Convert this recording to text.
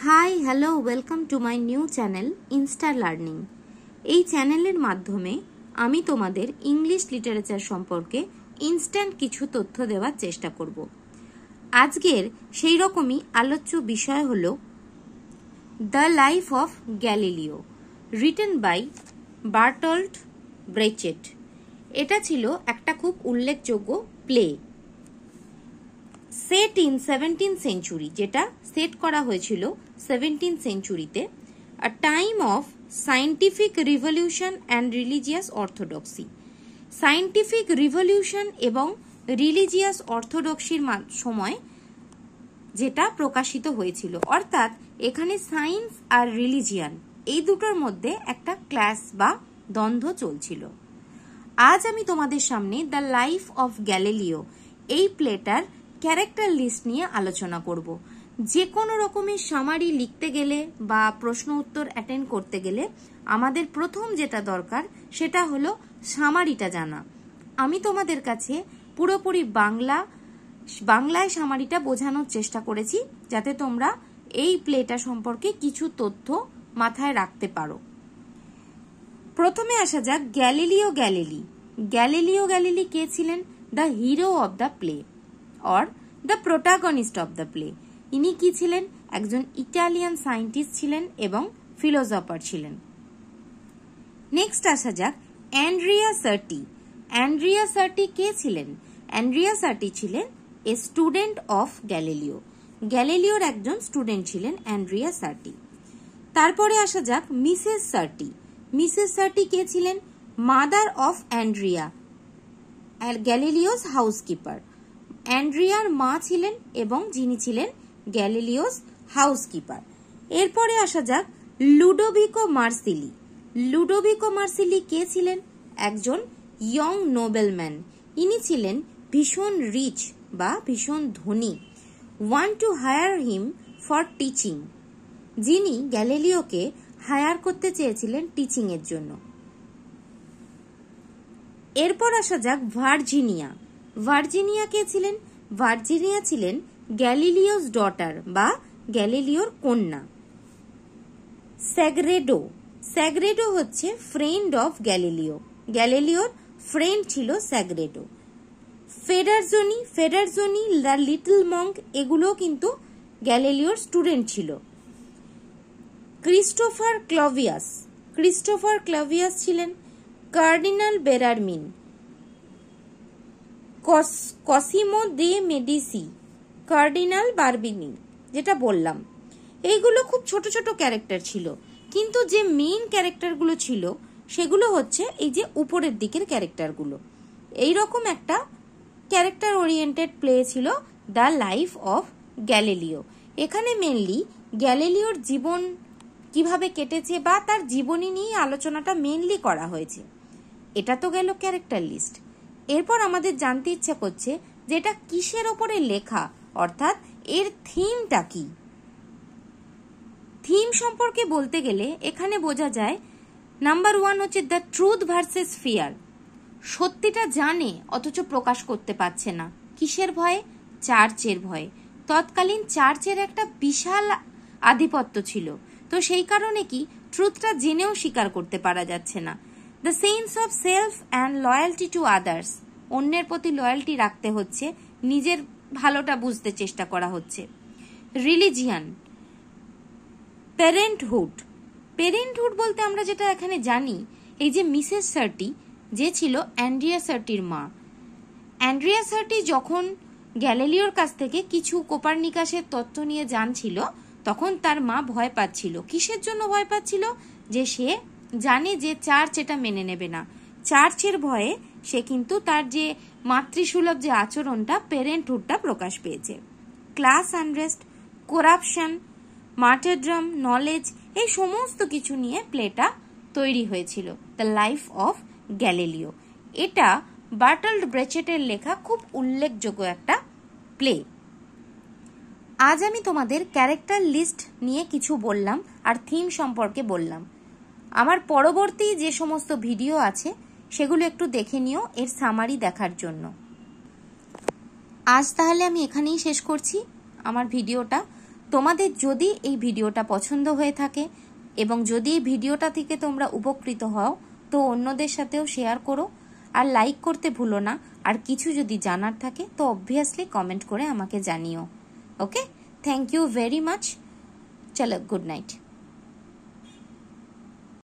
Hi hello welcome to my new channel Insta learning. এই চ্যানেলের মাধ্যমে আমি তোমাদের ইংলিশ লিটারেচার সম্পর্কে ইনস্ট্যান্ট কিছু তথ্য দেওয়ার চেষ্টা করব। আজকের সেই রকমই আলোচ্য বিষয় হলো the life of Galileo, written by Bertolt Brecht. এটা ছিল একটা খুব উল্লেখযোগ্য play, set in 17th century, যেটা সেট করা হয়েছিল 17th সেঞ্চুরিতে। A time of scientific revolution and religious orthodoxy. Scientific revolution এবং রিলিজিয়াস অর্থোডক্সির সময় যেটা প্রকাশিত হয়েছিল, অর্থাৎ এখানে সায়েন্স আর রিলিজিয়ান এই দুটোর মধ্যে একটা ক্লাশ বা দ্বন্দ্ব চলছিল। আজ আমি তোমাদের সামনে দ্য লাইফ অফ গ্যালিলিও এই প্লেটার ক্যারেক্টার লিস্ট নিয়ে আলোচনা করব। যে কোনো রকমের সামারি লিখতে গেলে বা প্রশ্ন উত্তর অ্যাটেন্ড করতে গেলে আমাদের প্রথম যেটা দরকার সেটা হলো সামারিটা জানা। আমি তোমাদের কাছে পুরোপুরি বাংলায় সামারিটা বোঝানোর চেষ্টা করেছি, যাতে তোমরা এই প্লেটা সম্পর্কে কিছু তথ্য মাথায় রাখতে পারো। প্রথমে আসা যাক গ্যালিলিও গ্যালিলি। গ্যালিলিও গ্যালিলি কে ছিলেন? The hero of the play or the protagonist of the play। ইনি কি ছিলেন? একজন ইটালিয়ান সায়েন্টিস্ট ছিলেন এবং ফিলোসফার ছিলেন। নেক্সট আসা যাক অ্যান্ড্রিয়া সার্টি। অ্যান্ড্রিয়া সার্টি কে ছিলেন? অ্যান্ড্রিয়া সার্টি ছিলেন এ স্টুডেন্ট অফ গ্যালিলিও। গ্যালিলিওর একজন স্টুডেন্ট ছিলেন অ্যান্ড্রিয়া সার্টি। তারপরে আসা যাক মিসেস সার্টি। মিসেস সার্টি কে ছিলেন? Mother of Andrea, Galileo's housekeeper. অ্যান্ড্রিয়ার মা ছিলেন এবং যিনি ছিলেন গ্যালিলিওস হাউসকিপার। এরপরে আসা যাক লুডোভিকো মার্সিলি। লুডোভিকো মার্সিলি কে ছিলেন? একজন ইয়ং নোবেলম্যান। ইনি ছিলেন ভীষণ রিচ বা ভীষণ ধনী। Want to hire him for teaching, যিনি গ্যালিলিওকে হায়ার করতে চেয়েছিলেন টিচিং এর জন্য। এরপর আসা যাক ভার্জিনিয়া। ভার্জিনিয়া কে ছিলেন? ভার্জিনিয়া ছিলেন গ্যালিলিওস ডটার বা গ্যালিলিওর কন্যা। স্যাগ্রেডো। স্যাগ্রেডো হচ্ছে ফ্রেন্ড অফ গ্যালিলিও। গ্যালিলিওর ফ্রেন্ড ছিল স্যাগ্রেডো। ফেডারজনি। ফেডারজনি, দ্য লিটল মঙ্ক, এগুলো কিন্তু গ্যালিলিওর স্টুডেন্ট ছিল। ক্রিস্টোফার ক্লভিয়াস। ক্রিস্টোফার ক্লভিয়াস ছিলেন কার্ডিনাল বেরারমিন। কসিমো দে মেডিসি, কার্ডিনাল বারবিনি, যেটা বললাম। এইগুলো খুব ছোট ছোট ক্যারেক্টার ছিল, কিন্তু যে মেইন ক্যারেক্টারগুলো ছিল সেগুলো হচ্ছে এই যে উপরের দিকের ক্যারেক্টারগুলো। এইরকম একটা ক্যারেক্টার ওরিয়েন্টেড প্লে ছিল দ্য লাইফ অফ গ্যালিলিও। এখানে মেনলি গ্যালিলিওর জীবন কিভাবে কেটেছে বা তার জীবনী নিয়ে আলোচনাটা মেনলি করা হয়েছে। এটা তো গেল ক্যারেক্টার লিস্ট। এরপর আমাদের জানতে ইচ্ছা করছে যে এটা কিসের ওপরে লেখা, অর্থাৎ এর থিমটা কি। থিম সম্পর্কে বলতে গেলে এখানে বোঝা যায় নাম্বার 1 হচ্ছে দ্য ট্রুথ ভার্সেস ফিয়ার। সত্যিটা জানে অথচ প্রকাশ করতে পারছে না। কিসের ভয়ে? চার্চের ভয়ে। তৎকালীন চার্চের একটা বিশাল আধিপত্য ছিল, তো সেই কারণে কি ট্রুথটা জেনেও স্বীকার করতে পারা যাচ্ছে না। The sense of self and loyalty to others. অন্যের প্রতি লয়্যালটি রাখতে হচ্ছে, নিজের ভালোটা বুঝতে চেষ্টা করা হচ্ছে। রিলিজিয়ান। প্যারেন্টহুড। প্যারেন্টহুড বলতে আমরা যেটা এখানে জানি, এই যে মিসেস সার্টি যে ছিল অ্যান্ড্রিয়া সার্টির মা। অ্যান্ড্রিয়া সার্টি যখন গ্যালিলিওর কাছ থেকে কিছু কোপারনিকাসের তত্ত্ব নিয়ে জানছিল, তখন তার মা ভয় পাচ্ছিল। কিসের জন্য ভয় পাচ্ছিল? যে সে জানে যে চার্চ এটা মেনে নেবে না। চার্চের ভয়ে সে কিন্তু তার যে মাতৃসুলভ যে আচরণটা, প্যারেন্টহুডটা প্রকাশ পেয়েছে। ক্লাস আনরেস্ট, করাপশন, মার্টারড্রাম, নলেজ, এই সমস্ত কিছু নিয়ে প্লেটা তৈরি হয়েছিল দ্য লাইফ অফ গ্যালিলিও। এটা বার্টল্ট ব্রেচেটের লেখা খুব উল্লেখযোগ্য একটা প্লে। আজ আমি তোমাদের ক্যারেক্টার লিস্ট নিয়ে কিছু বললাম আর থিম সম্পর্কে বললাম। আমার পরবর্তী যে সমস্ত ভিডিও আছে সেগুলো একটু দেখে নিও এর সামারি দেখার জন্য। আজ তাহলে আমি এখানেই শেষ করছি আমার ভিডিওটা। তোমাদের যদি এই ভিডিওটা পছন্দ হয়ে থাকে এবং যদি এই ভিডিওটা থেকে তোমরা উপকৃত হও তো অন্যদের সাথেও শেয়ার করো, আর লাইক করতে ভুলো না। আর কিছু যদি জানার থাকে তো অবভিয়াসলি কমেন্ট করে আমাকে জানিও। ওকে, থ্যাংক ইউ ভেরি মাচ। চলো, গুড নাইট।